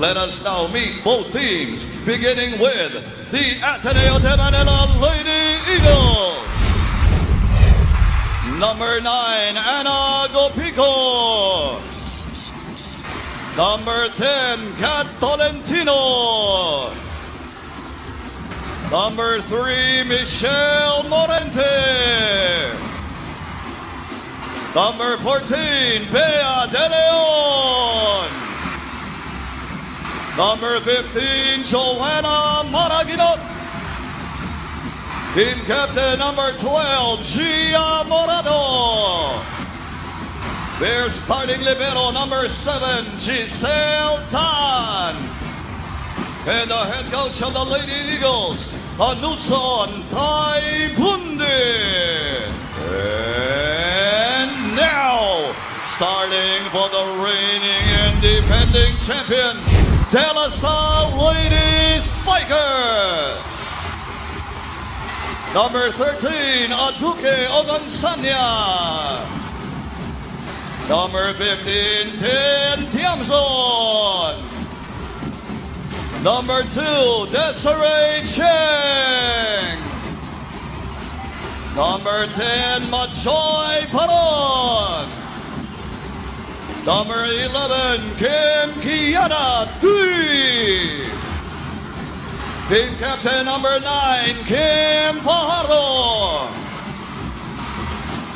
Let us now meet both teams, beginning with the Ateneo de Manila Lady Eagles. Number 9, Ana Gopico. Number 10, Kat Tolentino. Number 3, Michelle Morente. Number 14, Bea De Leon. Number 15, Joanna Maraginot. Team captain number 12, Gia Morado. Their starting libero number 7, Giselle Tan. And the head coach of the Lady Eagles, Anuson Taibundin. And now, starting for the reigning and defending champions, DLSU Lady Spikers. Number 13, Aduke Ogansanya. Number 15, Tin Tiamzon. Number 2, Desiree Cheng. Number 10, Majoy Paron. Number 11, Kim Kiana Tui. Team captain number 9, Kim Pajaro.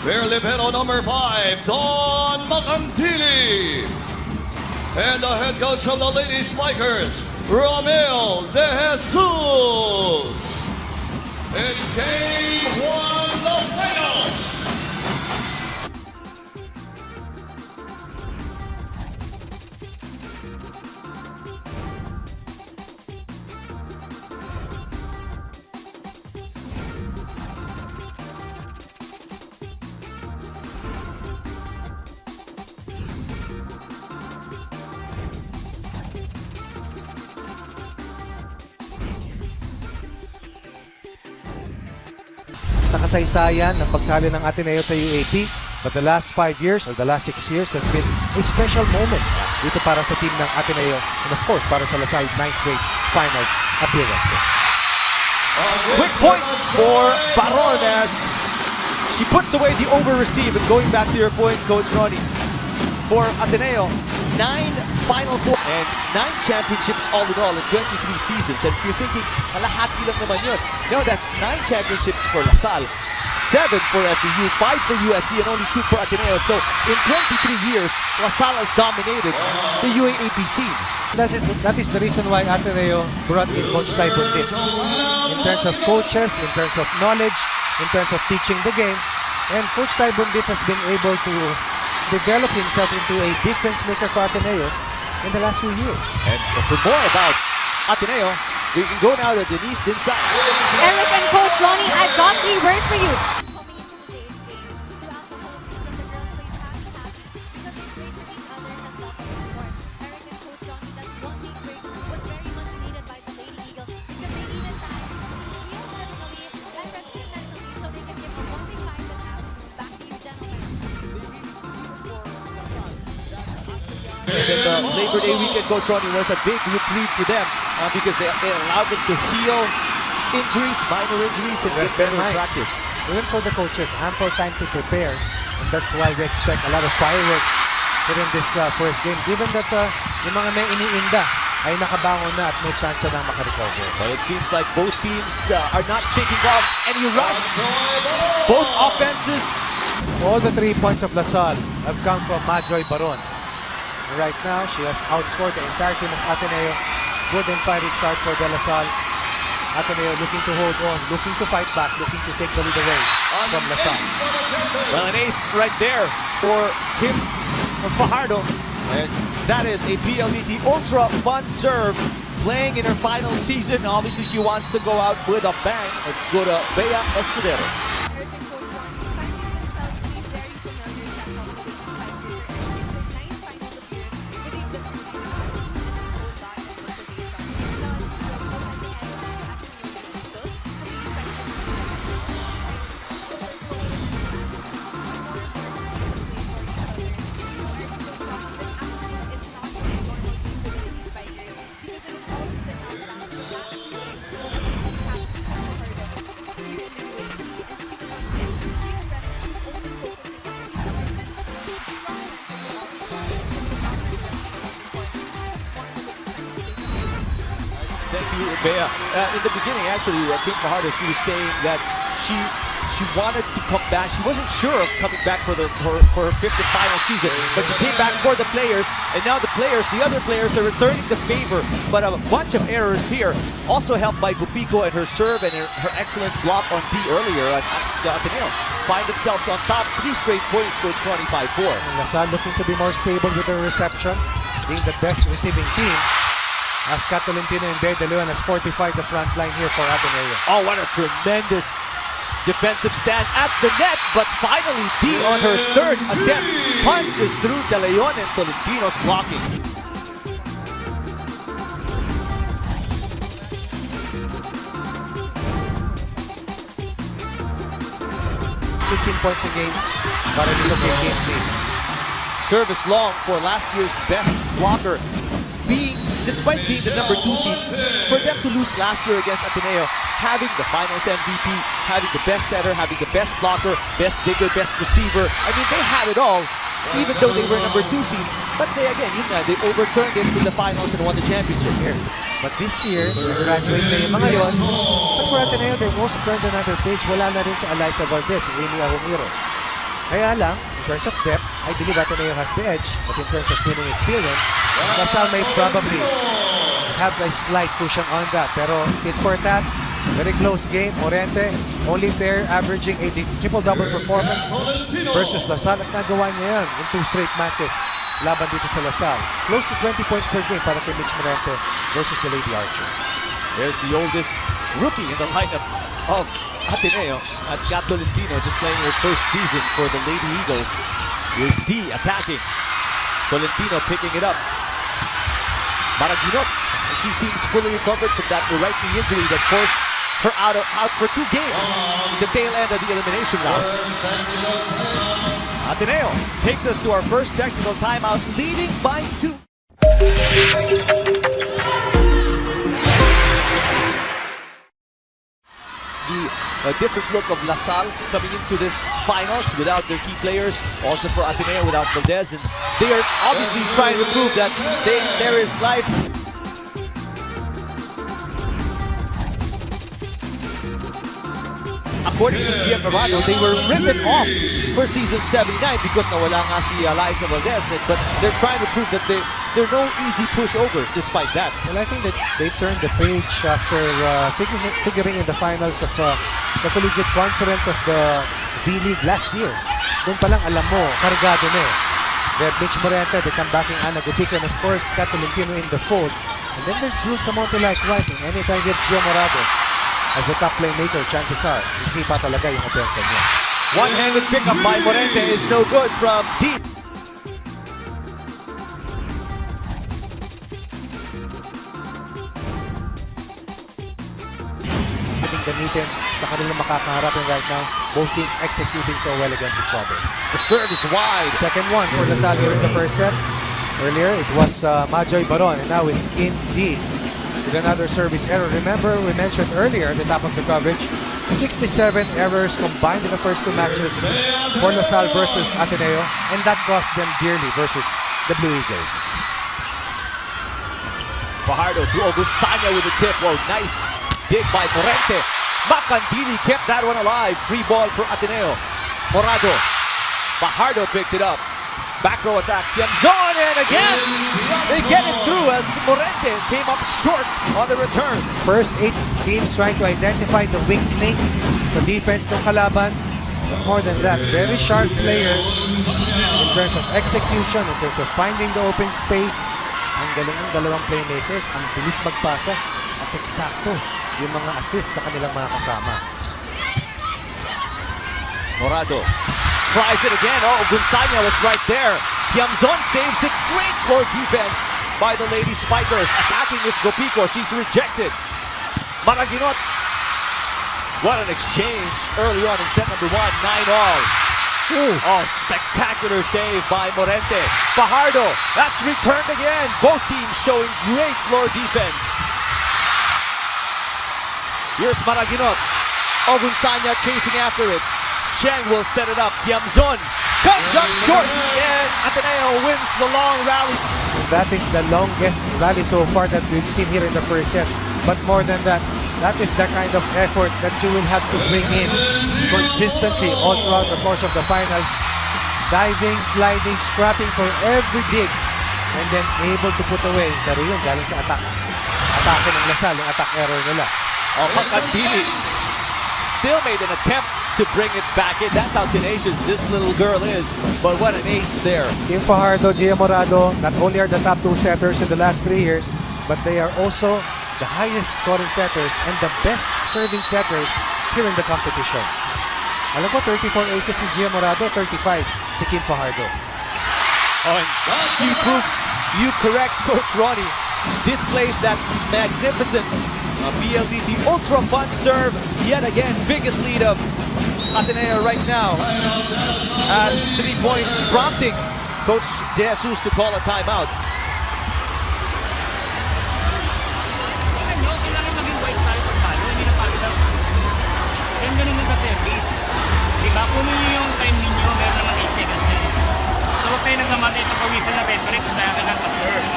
Their libero number 5, Don Macantili. And the head coach of the Lady Spikers, Romel De Jesus. It's game 1, the finals. Sa kasaysayan ng pagsali ng Ateneo sa UAAP, but the last 5 years or the last 6 years has been a special moment dito para sa team ng Ateneo and of course para sa LaSalle 9th grade finals appearances. Quick point for Baron as she puts away the over-receive. And going back to your point, Coach Ronnie, for Ateneo, 9 Final Four and 9 championships all in all in 23 seasons. And if you're thinking, kalahati lang naman yun. No, that's 9 championships for LaSalle, 7 for FEU, 5 for USD, and only 2 for Ateneo. So in 23 years, LaSalle has dominated the UAAP scene. That is the reason why Ateneo brought in Coach Taibundin. In terms of coaches, in terms of knowledge, in terms of teaching the game. And Coach Taibundin has been able to develop himself into a difference maker for Ateneo in the last few years. And for more about Ateneo, we can go now to Denise Dinsay. Eric and Coach Ronnie, I've got 3 words for you. And the Labor Day weekend, Coach Ronnie, was a big reprieve for them because they allowed them to heal injuries, minor injuries, and get better practice. Even for the coaches, ample time to prepare. And that's why we expect a lot of fireworks during this first game. Given that yung mga may iniinda ay nakabangon na at may chance na makarecover. But it seems like both teams are not shaking off any rust. Both offenses. All the 3 points of LaSalle have come from Majoy Baron. Right now, she has outscored the entire team of Ateneo. Good and fiery start for De La Salle. Ateneo looking to hold on, looking to fight back, looking to take the lead away from La Salle. Well, an ace right there for Kim Fajardo. And that is a PLDT Ultra Fun Serve playing in her final season. Obviously, she wants to go out with a bang. Let's go to Bea Escudero. you, Bea. In the beginning, actually, Pink Fajardo, she was saying that she wanted to come back. She wasn't sure of coming back for her fifth and final season, but she came back for the players, and now the other players are returning the favor. But a bunch of errors here, also helped by Gupico and her serve and her excellent block on D earlier at Ateneo. Find themselves on top, 3 straight points, Coach Ronnie 5-4. Lasal looking to be more stable with their reception, being the best receiving team. As Tolentino and Bea De Leon has fortified the front line here for Ateneo. Oh, what a tremendous defensive stand at the net, but finally D on her third attempt punches through De Leon and Tolentino's blocking. 15 points a game para dito kay game lead. Service long for last year's best blocker. Despite being the number 2 seed, for them to lose last year against Ateneo, having the finals MVP, having the best setter, having the best blocker, best digger, best receiver, I mean, they had it all, even though they were number 2 seeds. But they they overturned it in the finals and won the championship here. But this year, graduate na yung mga yun. But for Ateneo, they've also turned another page. Wala na rin si Eliza Valdez, Amy Ahumiro. Kaya lang, in terms of depth, I believe Ateneo has the edge. But in terms of winning experience, Lasal may probably have a slight cushion on that. Pero tit for tat, very close game. Morente, only player averaging a triple-double performance versus Lasal. At nagawa niya yan in 2 straight matches laban dito sa Lasal. Close to 20 points per game para kay Mitch Morente versus the Lady Archers. There's the oldest rookie in the lineup of Ateneo. That's got Tolentino just playing her first season for the Lady Eagles. Here's D attacking. Tolentino picking it up. Maraguinot, she seems fully recovered from that right knee injury that forced her out for 2 games in the tail end of the elimination round. Ateneo takes us to our first technical timeout, leading by 2. A different look of Lasal coming into this finals without their key players. Also for Ateneo without Valdez, and they are obviously trying to prove that there is life. According to GM Morado, they were written off for season 79 because nawala nga si Eliza Valdez, but they're trying to prove that there are no easy pushovers despite that. Well, I think that they turned the page after figuring in the finals of the collegiate conference of the V-League last year. Doon pa lang alam mo, kargado na eh. They have Mitch Morente, they come back in Ana Gupico, and of course, Tolentino in the fold. And then there's Jules Samonte likewise, and anytime you have Gio Morado as a top playmaker, chances are, isipa talaga yung opensa niya. One-handed pickup by Morente is no good from deep. Gamitin sa kanilang makakaharapin right now. Both teams executing so well against each other. The serve is wide. Second one for Lasal here in the first set. Earlier, it was Majoy Baron, and now it's Kim D with another service error. Remember, we mentioned earlier at the top of the coverage, 67 errors combined in the first 2 matches for Lasal versus Ateneo, and that cost them dearly versus the Blue Eagles. Fajardo to Ogunsanya with a tip. Whoa, nice dig by Morente. Macandili kept that one alive. Free ball for Ateneo. Morado. Fajardo picked it up. Back row attack. Tiamzon, and again they get it through as Morente came up short on the return. First 8 teams trying to identify the weak link sa defense ng kalaban. But more than that, very sharp players in terms of execution, in terms of finding the open space. Ang galing ng dalawang playmakers, ang bilis magpasa at eksakto yung mga assists sa kanilang mga kasama. Morado tries it again. Oh, Gunsanya was right there. Tiamzon saves it. Great floor defense by the Lady Spikers. Attacking is Gupico. She's rejected. Maraguinot. What an exchange early on in set number 1. 9-all. Oh, spectacular save by Morente. Fajardo, that's returned again. Both teams showing great floor defense. Here's Maraguinot. Ogunsanya chasing after it. Cheng will set it up. Tiamzon comes up short, and Ateneo wins the long rally. That is the longest rally so far that we've seen here in the first set. But more than that, that is the kind of effort that you will have to bring in consistently all throughout the course of the finals. Diving, sliding, scrapping for every dig, and then able to put away. Pero yun, galing sa attack. Atake ng Lasal, yung attack error nila. Oh, Makandili still made an attempt to bring it back in. That's how tenacious this little girl is. But what an ace there. Team Fajardo, Gia Morado, not only are the top 2 setters in the last 3 years, but they are also the highest scoring setters and the best serving setters here in the competition. Alam ko, 34 aces si Gia Morado, 35 si Kim Fajardo. Oh, and she proves you correct, Coach Ronnie. Displays that magnificent BLDT ultra fun serve. Yet again, biggest lead of Ateneo right now at 3 points, prompting Coach DLSU to call a timeout. Kailangan maging wise tayo pag talo, hindi na palo daw. Ganun din sa service. Diba? Kunin nyo yung time ninyo, meron naman 8 seconds na yun. So huwag tayo nagkamatay pagkawisan na referee sa akin lang pag-serve.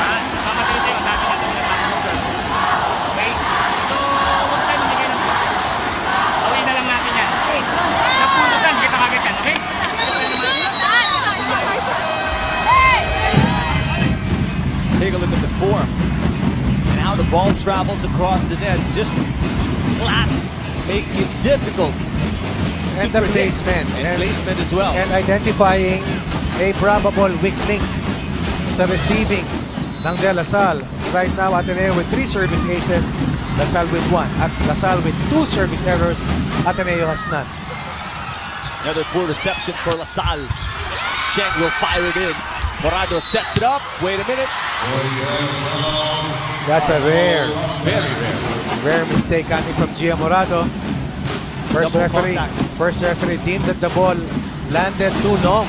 Ha? Nagkamatay tayo, dati natin na pag-serve. Okay? So huwag tayo mamigay ng focus. Away na lang natin yan. Sa puntos lang, kita kagad yan. Okay? Take a look at the form and how the ball travels across the net. Just flat, making it difficult. And the placement. And placement as well. And identifying a probable weak link sa receiving ng De La Salle. Right now, Ateneo with 3 service aces, La Salle with 1. At La Salle with 2 service errors, Ateneo has none. Another poor reception for La Salle. Cheng will fire it in. Morado sets it up. Wait a minute. That's a rare, Very rare. mistake coming from Gia Morado. Double contact. First referee deemed that the ball landed too long.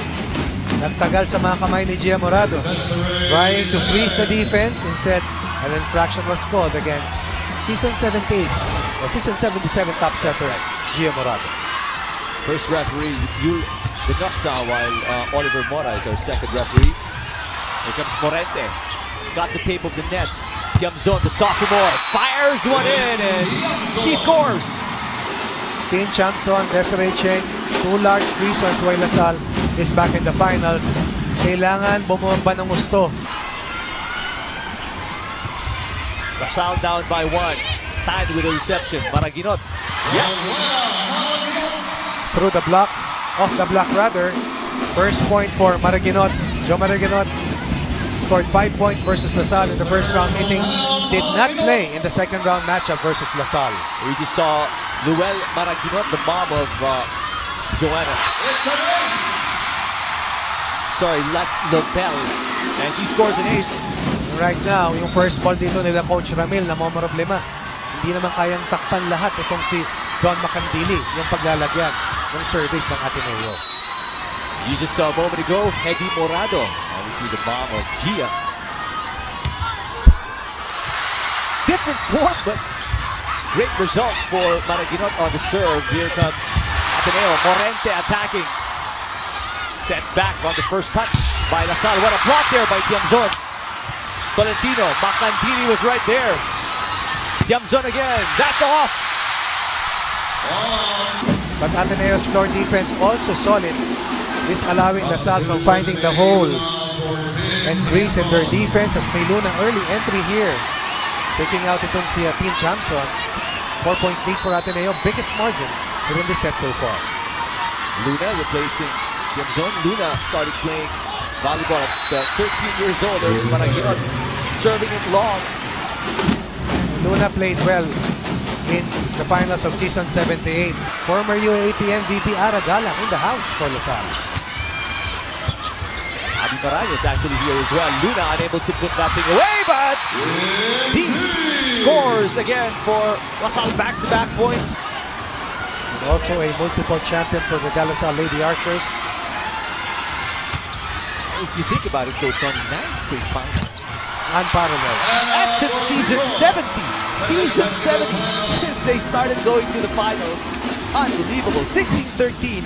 Nagtagal sa mga kamay ni Gia Morado. Trying to freeze the defense. Instead, an infraction was called against Season 78 or Season 77 top setter Gia Morado. First referee, Yul Benosa, while Oliver Mora is our second referee. Here comes Morente. Got the tape of the net. Tiamzon, the sophomore, fires one in and she scores. Team Chamson, Desiree Cheng, 2 large reasons why La Salle is back in the finals. Kailangan bumomba ng gusto. La Salle down by 1. Tied with a reception. Maraginot. Yes. Through the block, off the block rather. First point for Maraginot. Joe Maraginot scored 5 points versus La Salle in the first round meeting. Did not play in the second round matchup versus La Salle. We just saw Luel Maraginot, the mom of Joanna. Sorry, Lutz Lopel. And she scores an ace. Right now, yung first ball dito nila Coach Ramil na problema. Hindi naman kayang takpan lahat itong si Don Makandili, yung paglalagyan ng service ng Ateneo. You just saw a moment ago, Hedy Morado. Obviously the mom of Gia. Different form, but great result for Maraginot on the serve. Here comes Ateneo. Morente attacking. Set back on the first touch by La Salle. What a block there by Tiamzon. Tolentino. Makandili was right there. Tiamzon again. That's off. But Ateneo's floor defense also solid. Is allowing La Salle from finding the hole and crease in their defense as may Luna early entry here. Taking out itong si Team Chamson. 4-point lead for Ateneo. Biggest margin within the set so far. Luna replacing Tiamzon. Luna started playing volleyball at 13 years old. There's Maraginot serving it long. Luna played well in the finals of season 78. Former UAAP MVP Ara Galang in the house for La Salle. Adi Maraño is actually here as well. Luna unable to put that thing away, but deep scores again for La Salle back-to-back points. And also a multiple champion for the De La Salle Lady Archers. If you think about it, Coach Ronnie, 9 straight finals. Unparalleled. That's since season 70. Season 70, since they started going to the finals. Unbelievable. 16-13.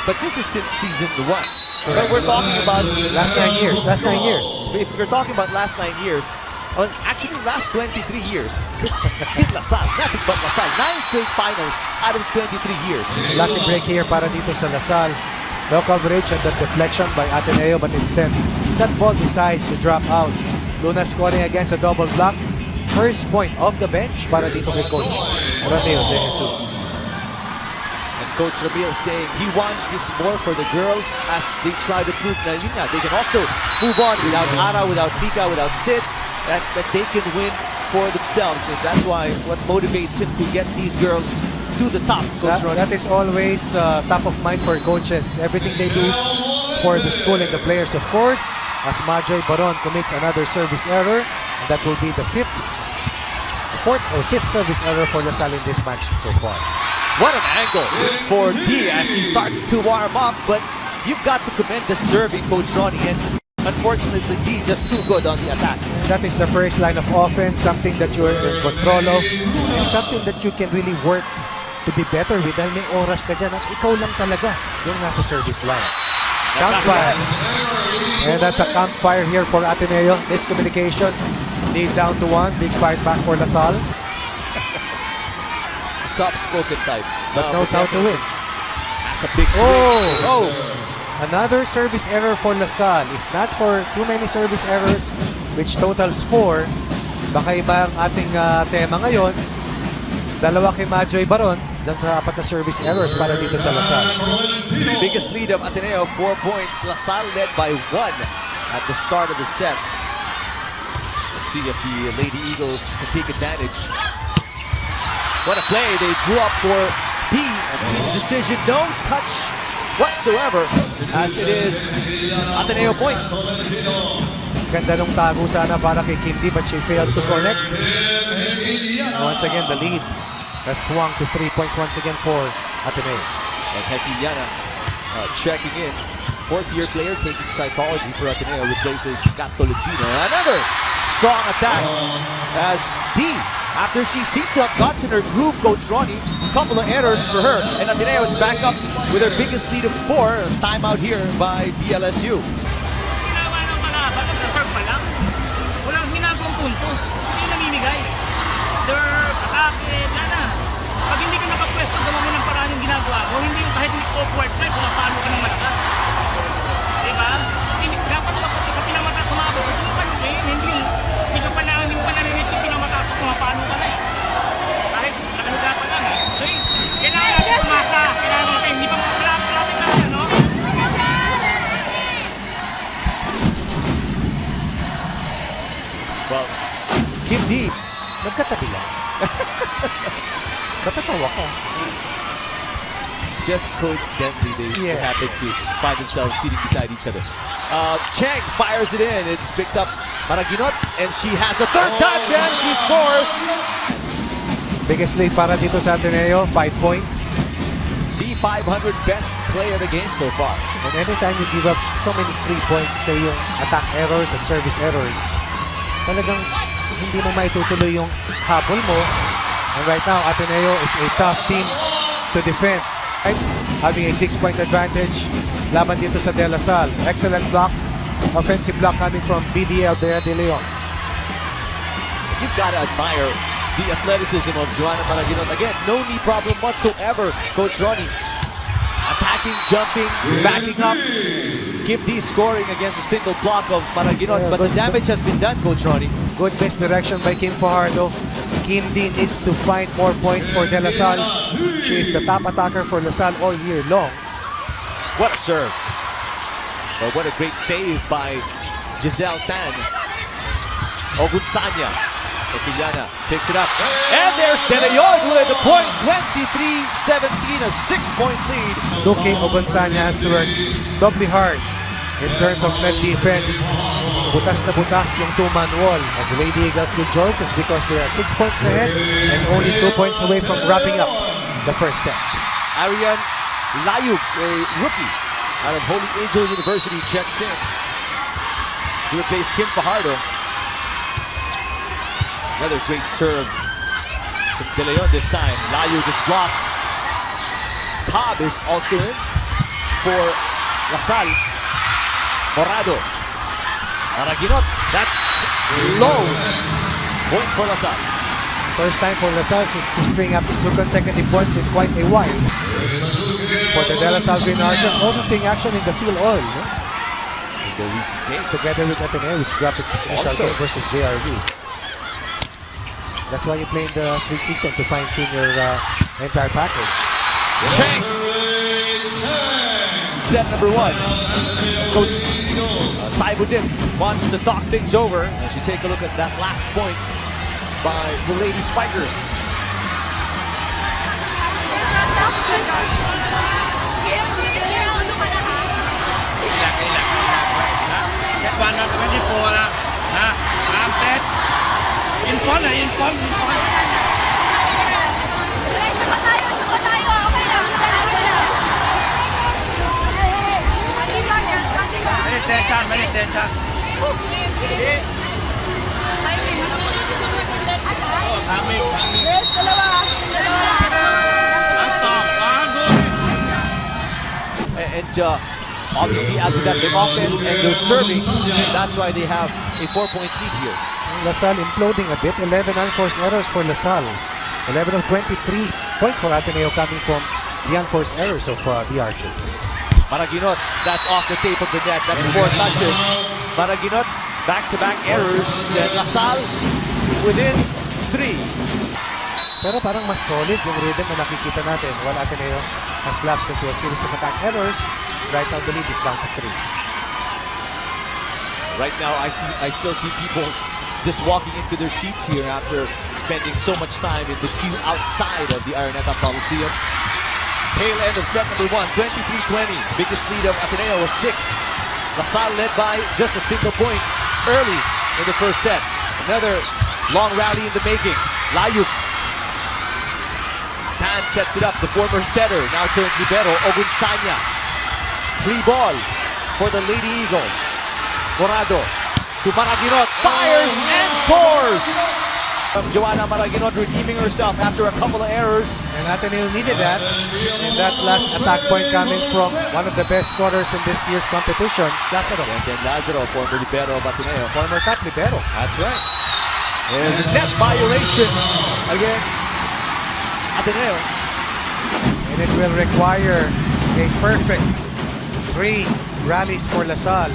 but this is since season 1. But we're talking about Last 9 years. Last 9 years. If you're talking about last 9 years, well, it's actually last 23 years. It's been LaSalle, nothing but LaSalle. 9 straight finals out of 23 years. Lucky break here para dito sa LaSalle. No coverage and that deflection by Ateneo, but instead, that ball decides to drop out. Luna scoring against a double block. First point off the bench para dito kay Coach Ramil de Jesus. And Coach Ramil saying he wants this more for the girls as they try to prove na yun nga, they can also move on without Ara, without Mika, without Sid, that they can win for themselves. And that's why what motivates him to get these girls to the top, Coach Ronnie. That is always top of mind for coaches. Everything they do for the school and the players, of course. As Majoy Baron commits another service error, and that will be the fourth or fifth service error for LaSalle in this match so far. What an angle for D as she starts to warm up, but you've got to commend the serving, Coach Ronnie, and unfortunately D just too good on the attack. That is the first line of offense, something that you're in control of, and something that you can really work to be better with dahil may oras ka dyan at ikaw lang talaga yung nasa service line. Campfire. And that's a campfire here for Ateneo. Miscommunication. Lead down to 1. Big fight back for LaSalle. Soft-spoken type. But knows how to win. That's a big swing. Oh! Another service error for LaSalle. If not for too many service errors, which totals 4, baka iba ang ating tema ngayon. Dalawa kay Majoy Baron dyan sa 4 na service errors para dito sa LaSalle. Biggest lead of Ateneo, 4 points. LaSalle led by 1 at the start of the set. Let's see if the Lady Eagles can take advantage. What a play. They drew up for D and see the decision. No touch whatsoever as it is Ateneo point. Ganda nung tago sana para kay Kimdi but she failed to connect. And once again, the lead has swung to 3 points once again for Ateneo. And Heki Yana checking in. 4th-year player taking psychology for Ateneo replaces Kat Tolentino. Another strong attack as D, after she seemed to have gotten her groove, Coach Ronnie, a couple of errors for her. And Ateneo is back up with her biggest lead of 4. Timeout here by DLSU. Ginawa ng Malaba, nagsaserve pa lang. Walang ginagawang puntos. Hindi namimigay. Sir, atake, Diana. Pag hindi ka nakapwesto, gawa mo ng paraan yung ginagawa mo. Hindi yung kahit awkward play, pumapalo ka ng malakas. Diba? Dapat nakapwesto sa pinamataas sa mga bago. Hindi mo paluin. Hindi ka pa narinig sa pinamataas kung pumapalo ka na eh. Kahit nakahiga pa lang eh. Okay? Kailangan natin umasa. Kailangan natin. Hindi pa malapit na yan, no? Well, Kim D. Nagkatabi lang. Natatawa ka. Just coincidentally, they Yes. happen to find themselves sitting beside each other. Cheng fires it in. It's picked up Maraginot, and she has the third touch, and she scores. Biggest lead para dito sa Ateneo, 5 points. C500 best play of the game so far. And anytime you give up so many 3 points sa yung attack errors at service errors, talagang hindi mo maitutuloy yung habol mo. And right now, Ateneo is a tough team to defend. Right? Having a 6-point advantage laban dito sa De La Salle. Excellent block. Offensive block coming from BDL De Leon. You've got to admire the athleticism of Joanna Maraginot. Again, no knee problem whatsoever, Coach Ronnie. Attacking, jumping, backing up. Kim D scoring against a single block of Maraginot, but the damage has been done, Coach Ronnie. Good misdirection by Kim Fajardo. Kim D needs to find more points for De La Salle. She is the top attacker for La Salle all year long. What a serve. But what a great save by Giselle Tan. Ogunsanya. Opiliana picks it up. And there's De Leon with the point. 23-17, a 6-point lead. Duque Ogunsanya has to work doubly hard in terms of net defense. Butas na butas yung 2-man wall as the Lady Eagles rejoices because they are 6 points ahead and only 2 points away from wrapping up the first set. Arian Layuk, a rookie out of Holy Angel University, checks in to replace Kim Fajardo. Another great serve from De Leon this time. Layuk is blocked. Cobb is also in. for Lasal. Morado. Maraginot. That's low. Point for Lasal. First time for Lasal to string up 2 consecutive points in quite a while. For the De La Salle Green Archers, also seeing action in the field oil. No? The recent game. Together with Ateneo, which dropped its initial Also. game versus JRV. That's why you play in the preseason to fine-tune your entire package. Cheng. Set number 1. Coach Taibudin wants to talk things over as you take a look at that last point by the Lady Spikers. Get 124 na. Ha? Ampet. In front na, in front. Balik tension. Coming. And obviously, as with that big offense and they're serving, that's why they have a 4-point lead here. LaSalle imploding a bit. 11 unforced errors for LaSalle. 11 of 23 points for Ateneo coming from the unforced errors of the Archers. Maraginot, that's off the tape of the net. That's 4 touches. Maraginot, back-to-back errors. Then Lasal within 3. Pero parang mas solid yung rhythm na nakikita natin while Ateneo has lapsed into a series of attack errors. Right now the lead is down to 3. Right now, I still see people just walking into their seats here after spending so much time in the queue outside of the Araneta Coliseum. Tail end of set number 1, 23-20. Biggest lead of Ateneo was 6. LaSalle led by just a single point early in the first set. Another long rally in the making. Layuk. Tan sets it up. The former setter now turned libero. Ogunsanya. Free ball for the Lady Eagles. Morado to Maraginot. Fires and scores! Joanna Maraginot redeeming herself after a couple of errors. And Ateneo needed that. And that last attack point coming from one of the best scorers in this year's competition, Lazaro. And then Lazaro, former libero of Ateneo. Former top libero. That's right. There's a net violation against Ateneo. And it will require a perfect 3 rallies for LaSalle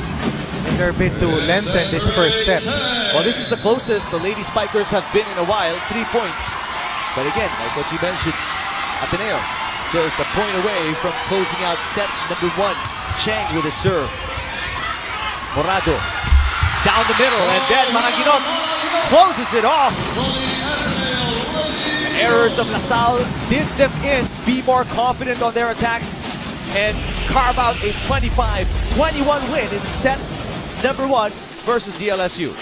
in their bid to lengthen this first set. Well, this is the closest the Lady Spikers have been in a while, 3 points. But again, like what you mentioned, Ateneo just a point away from closing out set number 1. Cheng with a serve. Morado down the middle, and then Maraginot closes it off. The errors of LaSalle did them in, be more confident on their attacks, and carve out a 25-21 win in set number 1 versus DLSU.